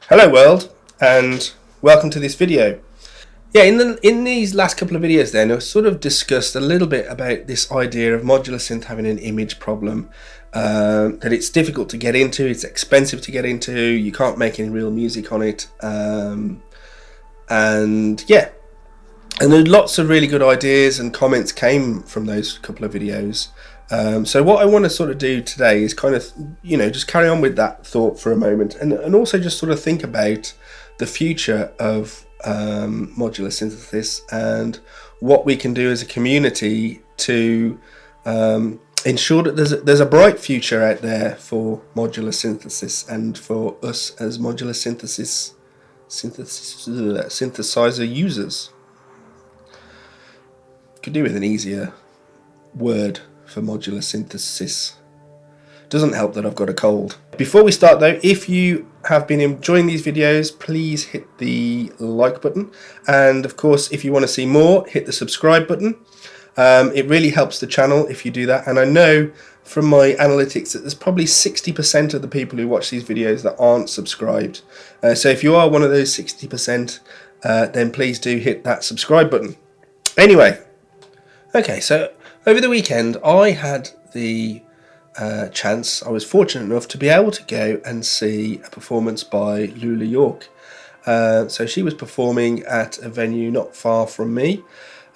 Hello world, and welcome to this video. Yeah, in these last couple of videos then I've sort of discussed a little bit about this idea of modular synth having an image problem, that it's difficult to get into, it's expensive to get into, you can't make any real music on it, and yeah, and there lots of really good ideas and comments came from those couple of videos. So what I want to sort of do today is kind of, just carry on with that thought for a moment, and also just sort of think about the future of modular synthesis and what we can do as a community to ensure that there's a bright future out there for modular synthesis and for us as modular synthesizer users. Could do with an easier word for modular synthesis. Doesn't help that I've got a cold. Before we start though, if you have been enjoying these videos, please hit the like button, and of course if you want to see more, hit the subscribe button. It really helps the channel if you do that, and I know from my analytics that there's probably 60% of the people who watch these videos that aren't subscribed. So if you are one of those 60%, then please do hit that subscribe button. Anyway, okay, so over the weekend I had the chance, I was fortunate enough to be able to go and see a performance by Lula York. So she was performing at a venue not far from me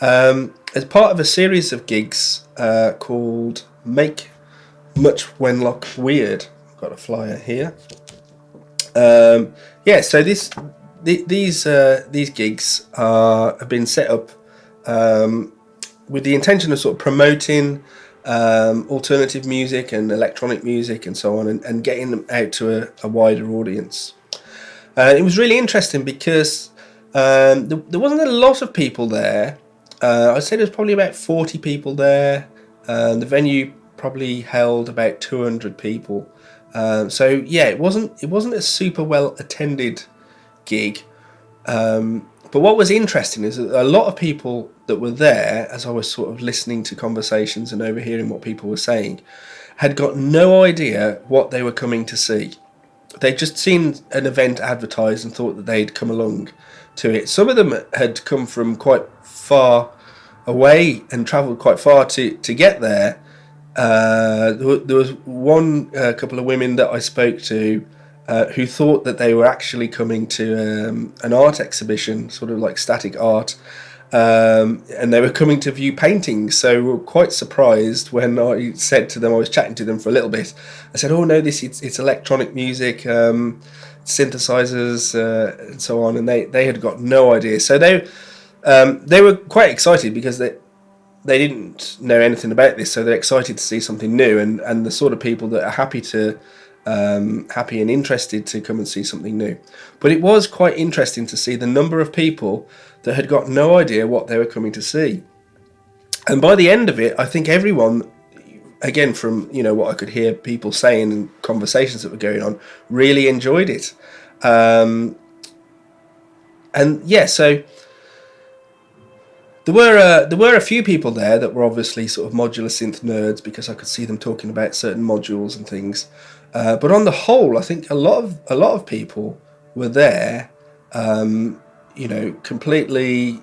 as part of a series of gigs called Make Much Wenlock Weird. I've got a flyer here. Yeah, so these gigs have been set up with the intention of sort of promoting alternative music and electronic music and so on, and getting them out to a wider audience. It was really interesting because there wasn't a lot of people there. I'd say there's probably about 40 people there. The venue probably held about 200 people. So yeah, it wasn't a super well attended gig. But what was interesting is that a lot of people that were there, as I was sort of listening to conversations and overhearing what people were saying, had got no idea what they were coming to see. They'd just seen an event advertised and thought that they'd come along to it. Some of them had come from quite far away and travelled quite far to get there. There was one couple of women that I spoke to who thought that they were actually coming to an art exhibition, sort of like static art, and they were coming to view paintings. So we were quite surprised when I said to them, I was chatting to them for a little bit, I said, oh no, it's electronic music, synthesizers, and so on, and they had got no idea. So they were quite excited because they didn't know anything about this, so they're excited to see something new, and the sort of people that are happy and interested to come and see something new. But it was quite interesting to see the number of people that had got no idea what they were coming to see. And by the end of it, I think everyone, again from what I could hear people saying and conversations that were going on, really enjoyed it. And yeah, so there were a few people there that were obviously sort of modular synth nerds, because I could see them talking about certain modules and things. But on the whole, I think a lot of people were there, completely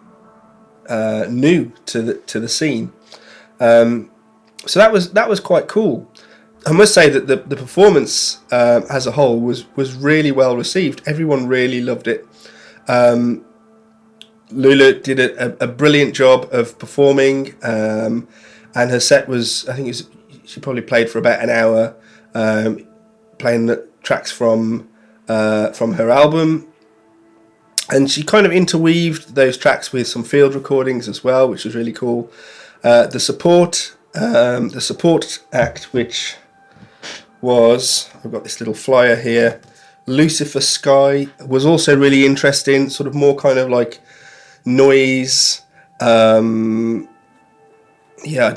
new to the scene. So that was quite cool. I must say that the performance as a whole was really well received. Everyone really loved it. Lula did a brilliant job of performing, and her set was, I think she probably played for about an hour, playing the tracks from her album, and she kind of interweaved those tracks with some field recordings as well, which was really cool. The support act, which was, I've got this little flyer here, Lucifer Sky, was also really interesting. Sort of more kind of like noise, I don't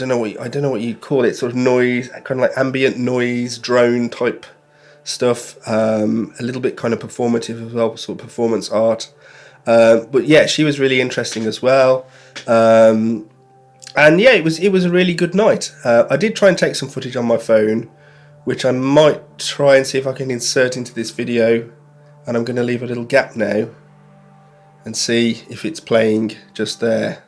know what you'd call it, sort of noise, kind of like ambient noise, drone type stuff, a little bit kind of performative as well, sort of performance art. But yeah, she was really interesting as well. And yeah, it was a really good night. I did try and take some footage on my phone, which I might try and see if I can insert into this video and I'm going to leave a little gap now and see if it's playing just there.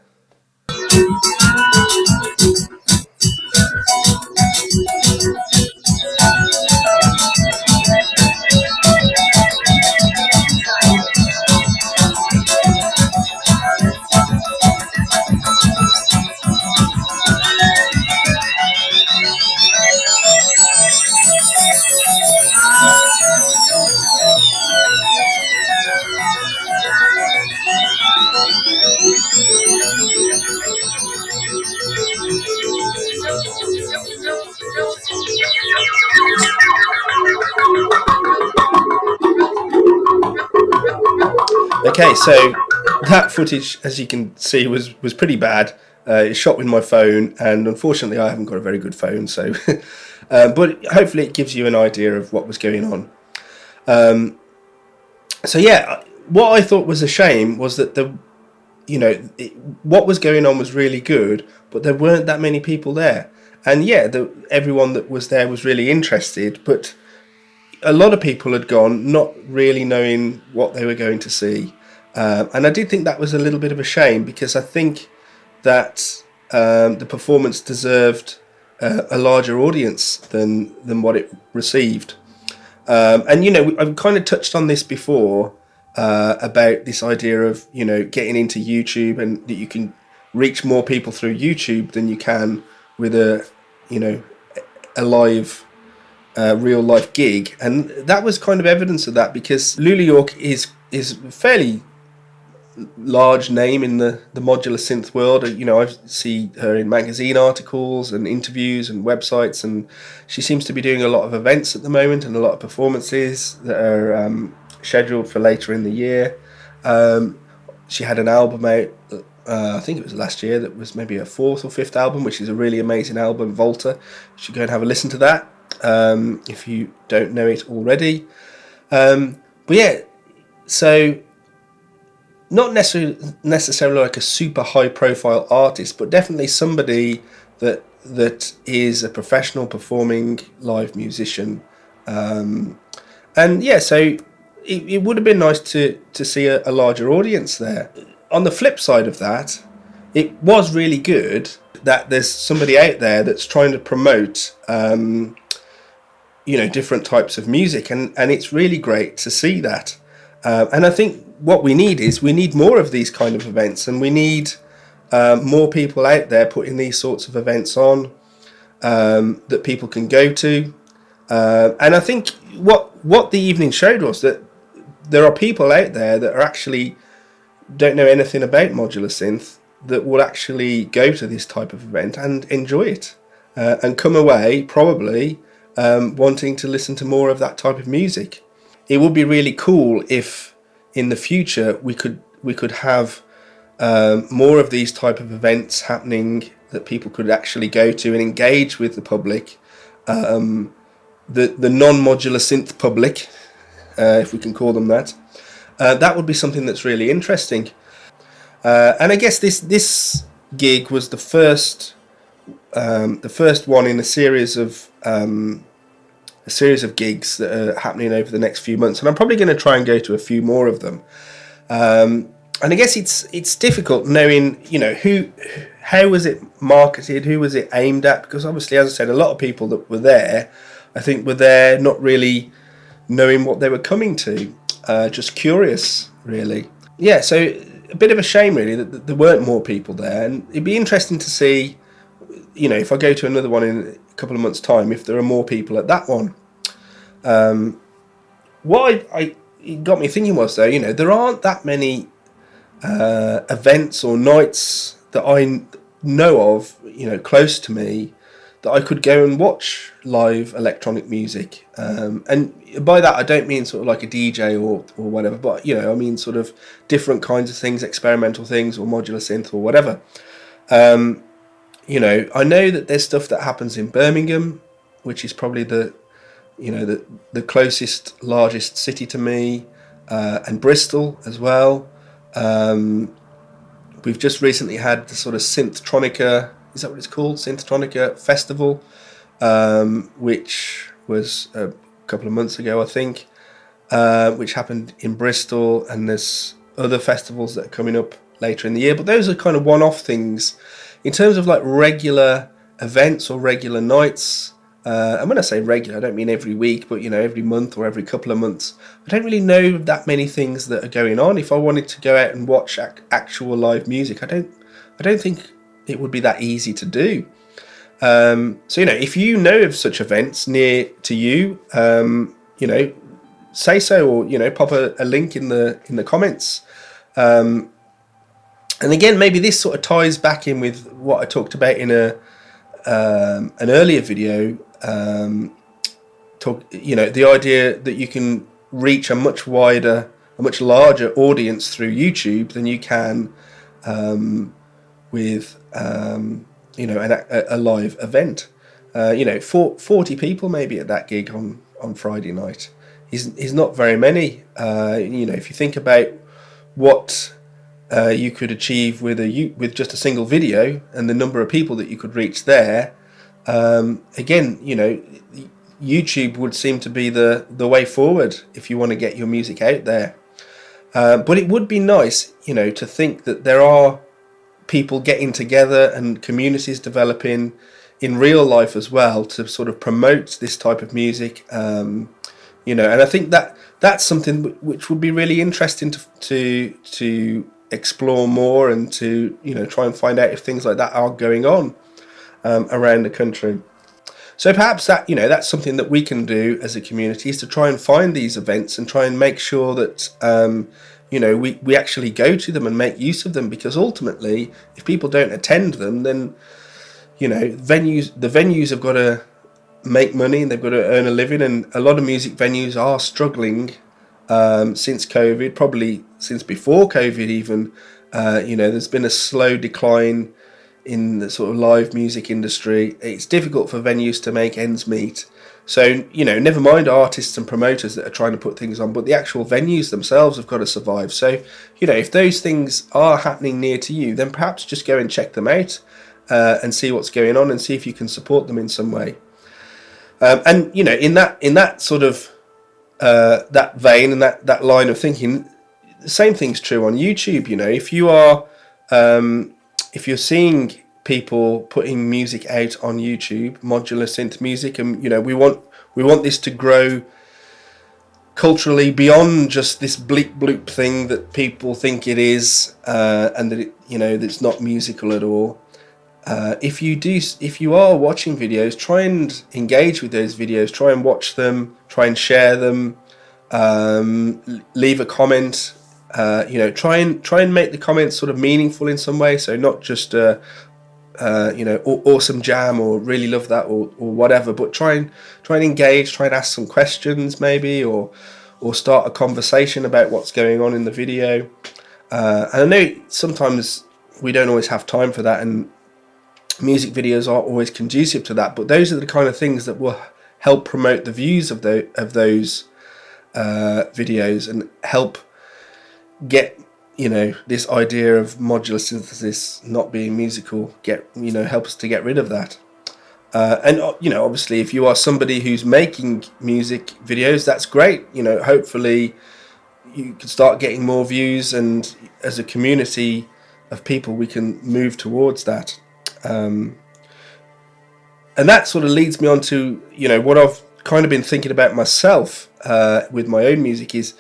Okay, so that footage, as you can see, was pretty bad. It's shot with my phone, and unfortunately I haven't got a very good phone, so but hopefully it gives you an idea of what was going on. So yeah, what I thought was a shame was that what was going on was really good, but there weren't that many people there. And yeah, everyone that was there was really interested, but a lot of people had gone not really knowing what they were going to see. And I did think that was a little bit of a shame, because I think that the performance deserved a larger audience than what it received. And I've kind of touched on this before about this idea of getting into YouTube, and that you can reach more people through YouTube than you can with a live real life gig. And that was kind of evidence of that, because Lulu York is a fairly large name in the modular synth world. I see her in magazine articles and interviews and websites, and she seems to be doing a lot of events at the moment and a lot of performances that are scheduled for later in the year. She had an album out, I think it was last year, that was maybe her fourth or fifth album, which is a really amazing album, Volta. You should go and have a listen to that if you don't know it already. But yeah, so not necessarily like a super high profile artist, but definitely somebody that is a professional performing live musician. And yeah, so it would have been nice to see a larger audience there. On the flip side of that, it was really good that there's somebody out there that's trying to promote different types of music, and it's really great to see that. And I think what we need more of these kind of events, and we need more people out there putting these sorts of events on that people can go to. And I think what the evening showed was that there are people out there that are actually don't know anything about modular synth that will actually go to this type of event and enjoy it and come away probably wanting to listen to more of that type of music. It would be really cool if in the future we could have more of these type of events happening that people could actually go to and engage with the public, the non-modular synth public, if we can call them that. That would be something that's really interesting. And I guess this gig was the first one in a series of gigs that are happening over the next few months, and I'm probably going to try and go to a few more of them. And I guess it's difficult knowing how was it marketed, who was it aimed at, because obviously, as I said, a lot of people that were there, I think, were there not really knowing what they were coming to, just curious, really. Yeah, so a bit of a shame, really, that there weren't more people there, and it'd be interesting to see, if I go to another one in a couple of months' time, if there are more people at that one. What it got me thinking was, though, there aren't that many events or nights that I know of, close to me, that I could go and watch live electronic music. And by that, I don't mean sort of like a DJ or whatever, but, I mean sort of different kinds of things, experimental things, or modular synth or whatever. I know that there's stuff that happens in Birmingham, which is probably the closest, largest city to me, and Bristol as well. We've just recently had the sort of Synthtronica, is that what it's called? Synthtronica Festival, which was a couple of months ago, I think. which happened in Bristol, and there's other festivals that are coming up later in the year. But those are kind of one-off things. In terms of like regular events or regular nights, and when I say regular, I don't mean every week, but every month or every couple of months. I don't really know that many things that are going on. If I wanted to go out and watch actual live music, I don't think it would be that easy to do. So if you know of such events near to you, say so, or pop a link in the comments. And again, maybe this sort of ties back in with what I talked about in an earlier video. The idea that you can reach a much larger audience through YouTube than you can with a live event. 40 people maybe at that gig on Friday night is not very many. If you think about what you could achieve with just a single video and the number of people that you could reach there, again, YouTube would seem to be the way forward if you want to get your music out there. But it would be nice, to think that there are people getting together and communities developing in real life as well to sort of promote this type of music. And I think that's something which would be really interesting to explore more, and to try and find out if things like that are going on around the country. So perhaps that's something that we can do as a community, is to try and find these events and try and make sure that we actually go to them and make use of them, because ultimately if people don't attend them, then the venues have got to make money and they've got to earn a living, and a lot of music venues are struggling since COVID, probably since before COVID even. There's been a slow decline in the sort of live music industry. It's difficult for venues to make ends meet. So, never mind artists and promoters that are trying to put things on, but the actual venues themselves have got to survive. So, if those things are happening near to you, then perhaps just go and check them out and see what's going on, and see if you can support them in some way. And in that sort of that vein and that line of thinking, the same thing's true on YouTube. If you're seeing people putting music out on YouTube, modular synth music, and we want this to grow culturally beyond just this bleep bloop thing that people think it is, and that it's not musical at all. If you are watching videos, try and engage with those videos. Try and watch them. Try and share them. Leave a comment. Try and make the comments sort of meaningful in some way. So not just awesome jam or really love that or whatever, but try and engage. Try and ask some questions maybe, or start a conversation about what's going on in the video. And I know sometimes we don't always have time for that, and music videos aren't always conducive to that, but those are the kind of things that will help promote the views of those videos, and help get this idea of modular synthesis not being musical, help us to get rid of that. And obviously if you are somebody who's making music videos, that's great. Hopefully you can start getting more views, and as a community of people we can move towards that. And that sort of leads me on to what I've kind of been thinking about myself with my own music is,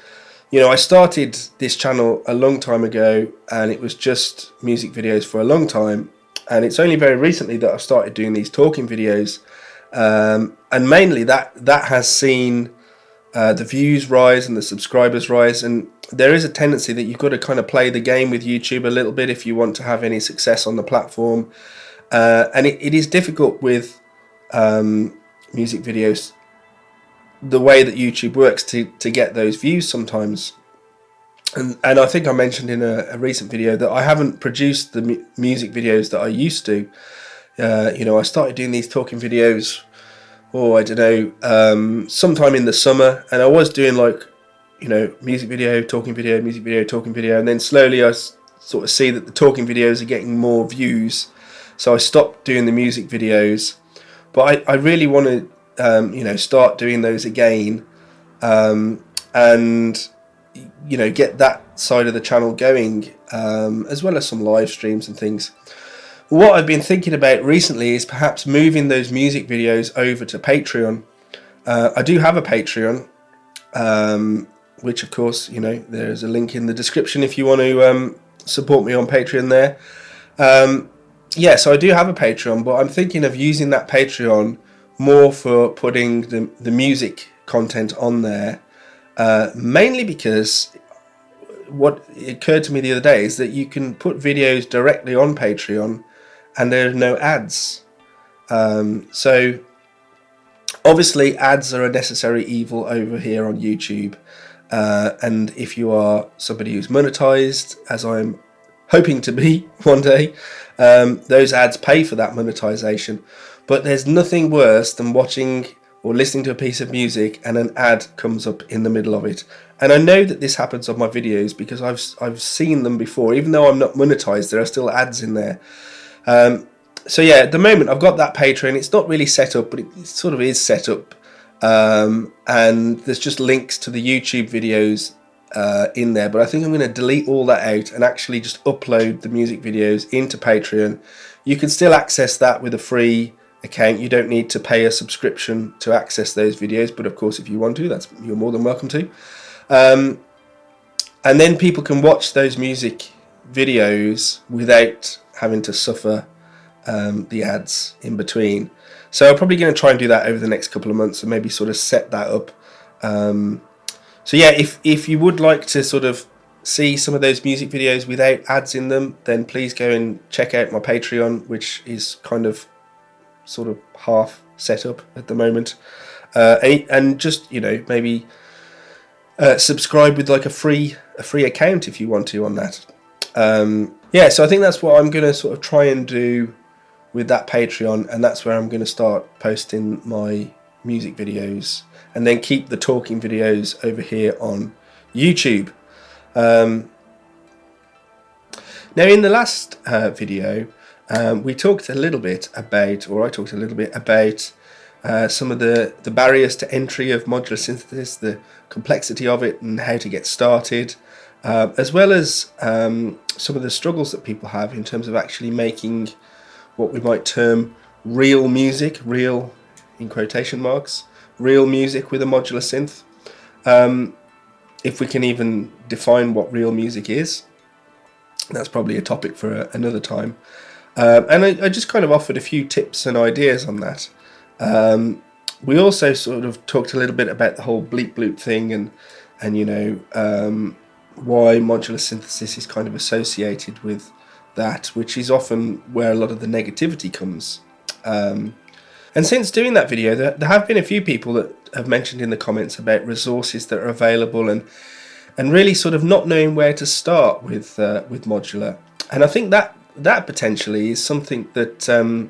I started this channel a long time ago, and it was just music videos for a long time, and it's only very recently that I've started doing these talking videos, and mainly that has seen the views rise and the subscribers rise. And there is a tendency that you've got to kind of play the game with YouTube a little bit if you want to have any success on the platform. And it is difficult with music videos, the way that YouTube works, to get those views sometimes. And I think I mentioned in a recent video that I haven't produced the music videos that I used to. I started doing these talking videos, sometime in the summer, and I was doing music video, talking video, music video, talking video, and then slowly I sort of see that the talking videos are getting more views. So I stopped doing the music videos, but I really want to, start doing those again. and get that side of the channel going, as well as some live streams and things. What I've been thinking about recently is perhaps moving those music videos over to Patreon. I do have a Patreon, which of course, there's a link in the description if you want to support me on Patreon there. So I do have a Patreon, but I'm thinking of using that Patreon more for putting the music content on there, mainly because what occurred to me the other day is that you can put videos directly on Patreon and there are no ads. So obviously ads are a necessary evil over here on YouTube, and if you are somebody who's monetized, as I'm hoping to be one day, those ads pay for that monetization. But there's nothing worse than watching or listening to a piece of music and an ad comes up in the middle of it. And I know that this happens on my videos because I've seen them before. Even though I'm not monetized, there are still ads in there. So yeah, at the moment I've got that Patreon. It's not really set up, but it sort of is set up. And there's just links to the YouTube videos in there. But I think I'm going to delete all that out and actually just upload the music videos into Patreon. You can still access that with a free account. You don't need to pay a subscription to access those videos, but of course if you want to, you're more than welcome to. And then people can watch those music videos without having to suffer the ads in between. So I'm probably going to try and do that over the next couple of months and maybe sort of set that up. So yeah, if you would like to sort of see some of those music videos without ads in them, then please go and check out my Patreon, which is kind of sort of half set up at the moment, and just maybe subscribe with like a free account if you want to on that. So I think that's what I'm going to sort of try and do with that Patreon, and that's where I'm going to start posting my music videos, and then keep the talking videos over here on YouTube. Now in the last video, we talked a little bit about, or I talked a little bit about some of the barriers to entry of modular synthesis, the complexity of it and how to get started, as well as some of the struggles that people have in terms of actually making what we might term real music, real in quotation marks, real music with a modular synth. If we can even define what real music is, that's probably a topic for another time. And I just kind of offered a few tips and ideas on that. We also sort of talked a little bit about the whole bleep bloop thing and why modular synthesis is kind of associated with that, which is often where a lot of the negativity comes. And since doing that video, there have been a few people that have mentioned in the comments about resources that are available and really sort of not knowing where to start with modular. And I think that potentially is something that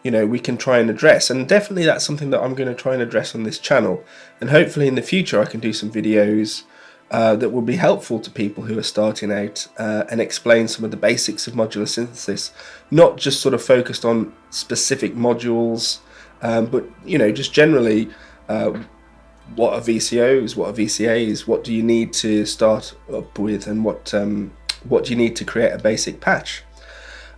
we can try and address, and definitely that's something that I'm going to try and address on this channel, and hopefully in the future I can do some videos that will be helpful to people who are starting out and explain some of the basics of modular synthesis, not just sort of focused on specific modules, but just generally what are VCOs, what are VCAs, what do you need to start up with, and what do you need to create a basic patch.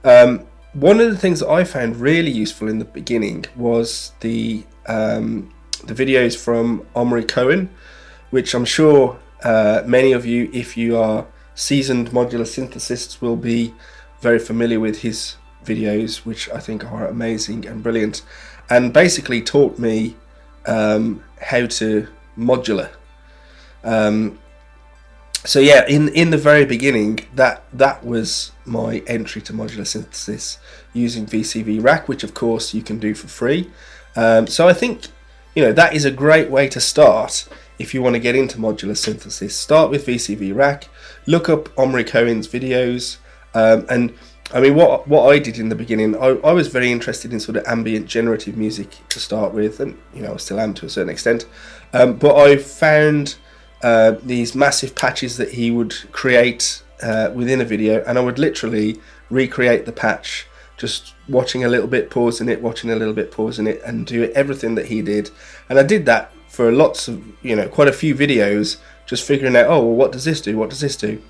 One of the things that I found really useful in the beginning was the videos from Omri Cohen, which I'm sure many of you, if you are seasoned modular synthesists, will be very familiar with his videos, which I think are amazing and brilliant, and basically taught me how to modular. So yeah, in the very beginning, that was my entry to modular synthesis, using VCV Rack, which of course you can do for free. So I think that is a great way to start if you want to get into modular synthesis. Start with VCV Rack, look up Omri Cohen's videos, and I mean what I did in the beginning, I was very interested in sort of ambient generative music to start with, and I still am to a certain extent, but I found these massive patches that he would create within a video, and I would literally recreate the patch, just watching a little bit, pausing it, watching a little bit, pausing it, and do everything that he did. And I did that for lots of, quite a few videos just figuring out, oh, well, what does this do? What does this do?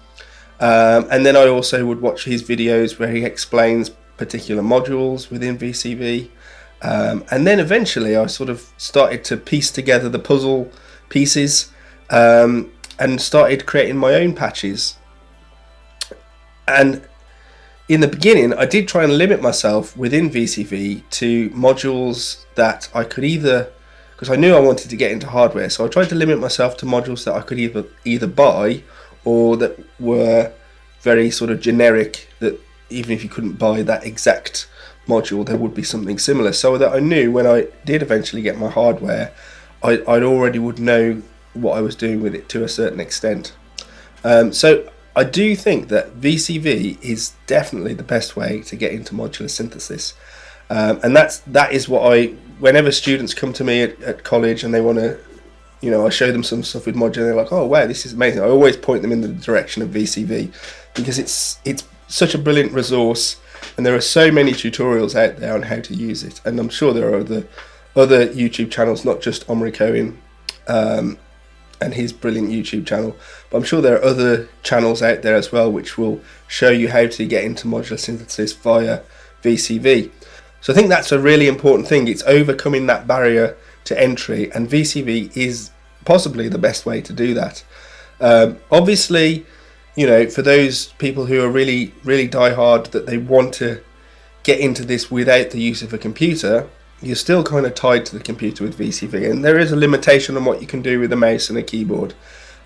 And then I also would watch his videos where he explains particular modules within VCV. And then eventually I sort of started to piece together the puzzle pieces, and started creating my own patches. And in the beginning, I did try and limit myself within VCV to modules that I could either, because I knew I wanted to get into hardware, so I tried to limit myself to modules that I could either buy, or that were very sort of generic, that even if you couldn't buy that exact module, there would be something similar, so that I knew when I did eventually get my hardware, I'd already would know what I was doing with it to a certain extent. So I do think that VCV is definitely the best way to get into modular synthesis, and that is what whenever students come to me at college and they want to, I show them some stuff with modular, they're like, oh wow, this is amazing. I always point them in the direction of VCV because it's such a brilliant resource, and there are so many tutorials out there on how to use it. And I'm sure there are other YouTube channels, not just Omri Cohen and his brilliant YouTube channel, but I'm sure there are other channels out there as well which will show you how to get into modular synthesis via VCV. So I think that's a really important thing. It's overcoming that barrier to entry, and VCV is possibly the best way to do that. Obviously, for those people who are really, really die-hard, that they want to get into this without the use of a computer, you're still kind of tied to the computer with VCV, and there is a limitation on what you can do with a mouse and a keyboard.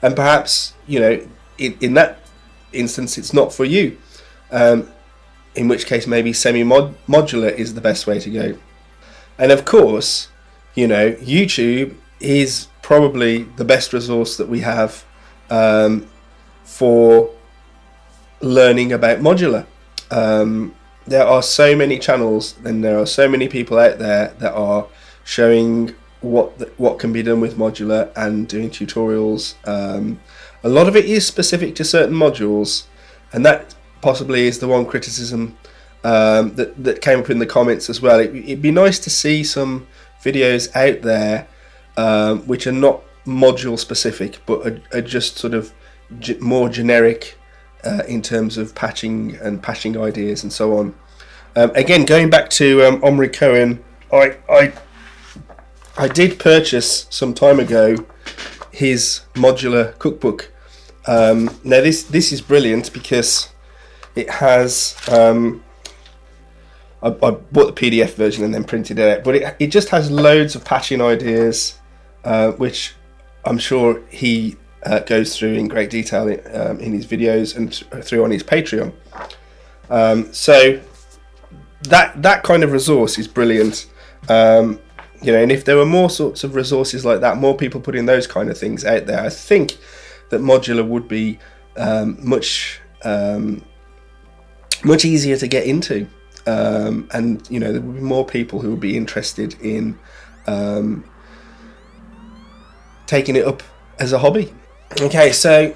And perhaps, in that instance, it's not for you. In which case, maybe semi-modular is the best way to go. And of course, YouTube is probably the best resource that we have for learning about modular. There are so many channels, and there are so many people out there that are showing what can be done with modular and doing tutorials. A lot of it is specific to certain modules, and that possibly is the one criticism that came up in the comments as well. It'd be nice to see some videos out there which are not module specific, but are just sort of more generic in terms of patching ideas and so on. Again, going back to Omri Cohen, I did purchase some time ago his modular cookbook. Now this is brilliant because it has I bought the PDF version and then printed it out, but it just has loads of patching ideas, which I'm sure he goes through in great detail in his videos and through on his Patreon. So that kind of resource is brilliant. And if there were more sorts of resources like that, more people putting those kind of things out there, I think that modular would be much easier to get into. And there would be more people who would be interested in taking it up as a hobby. Okay, so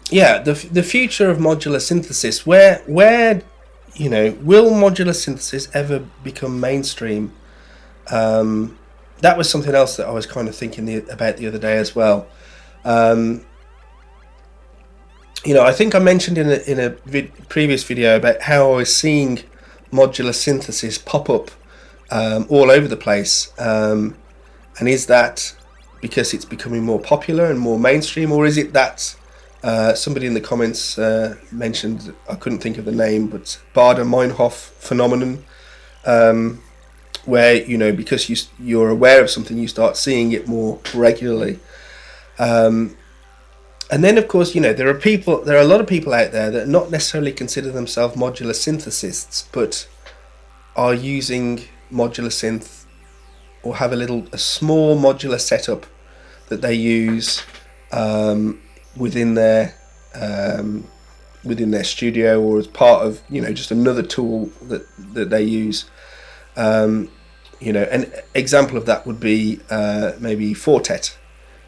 yeah, the future of modular synthesis, where will modular synthesis ever become mainstream? That was something else that I was kind of thinking about the other day as well. I think I mentioned in a previous video about how I was seeing modular synthesis pop up all over the place, and is that because it's becoming more popular and more mainstream, or is it that somebody in the comments mentioned, I couldn't think of the name, but Bader-Meinhof phenomenon, where because you're aware of something, you start seeing it more regularly. And then, of course, there are a lot of people out there that not necessarily consider themselves modular synthesists, but are using modular synth, or have a small modular setup that they use within their studio, or as part of just another tool that they use. An example of that would be maybe Fortet,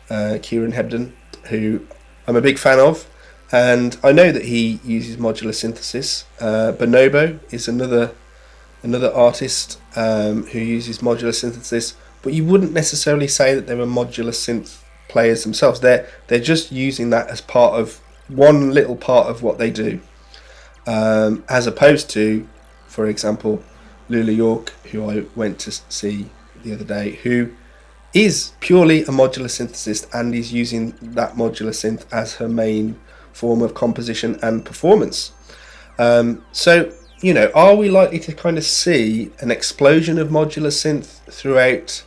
Kieran Hebden, who I'm a big fan of, and I know that he uses modular synthesis. Bonobo is another artist who uses modular synthesis, but you wouldn't necessarily say that they're a modular synth players themselves. They're just using that as part of one little part of what they do, as opposed to, for example, Lula York, who I went to see the other day, who is purely a modular synthesist and is using that modular synth as her main form of composition and performance. So, you know, are we likely to kind of see an explosion of modular synth throughout,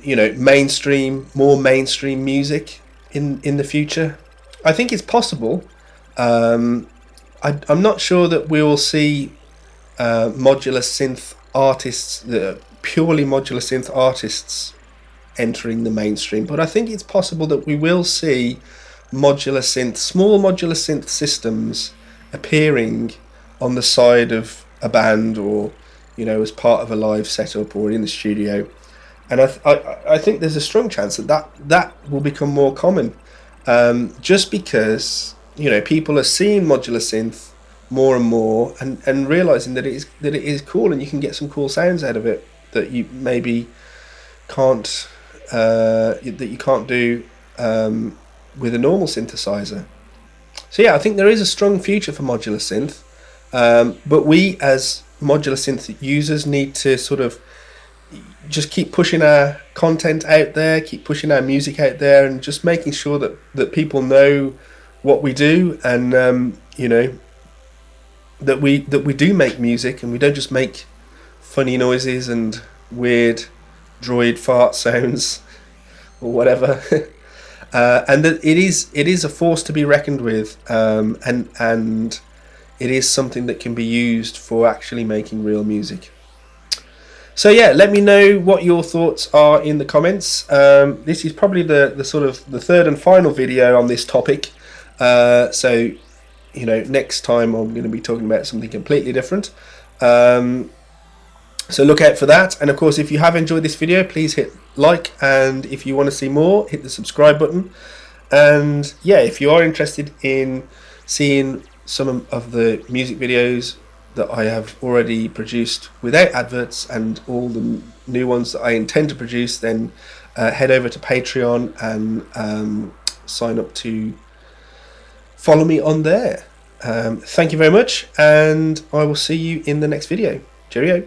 you know, more mainstream music in the future? I think it's possible. I'm not sure that we will see modular synth artists, purely modular synth artists, entering the mainstream, but I think it's possible that we will see small modular synth systems appearing on the side of a band, or, you know, as part of a live setup or in the studio. And I think there's a strong chance that will become more common, just because, you know, people are seeing modular synth more and more, and realizing that it is cool, and you can get some cool sounds out of it that you maybe can't do with a normal synthesizer. So yeah, I think there is a strong future for modular synth, but we as modular synth users need to sort of just keep pushing our content out there, keep pushing our music out there, and just making sure that people know what we do, and you know, that we do make music, and we don't just make funny noises and weird droid fart sounds or whatever. And that it is a force to be reckoned with, and it is something that can be used for actually making real music. So yeah, let me know what your thoughts are in the comments. This is probably the sort of the third and final video on this topic. So, you know, next time I'm going to be talking about something completely different. So look out for that. And of course, if you have enjoyed this video, please hit like, and if you want to see more, hit the subscribe button. And yeah, if you are interested in seeing some of the music videos that I have already produced without adverts, and all the new ones that I intend to produce, then head over to Patreon and sign up to follow me on there. Thank you very much, and I will see you in the next video. Cheerio.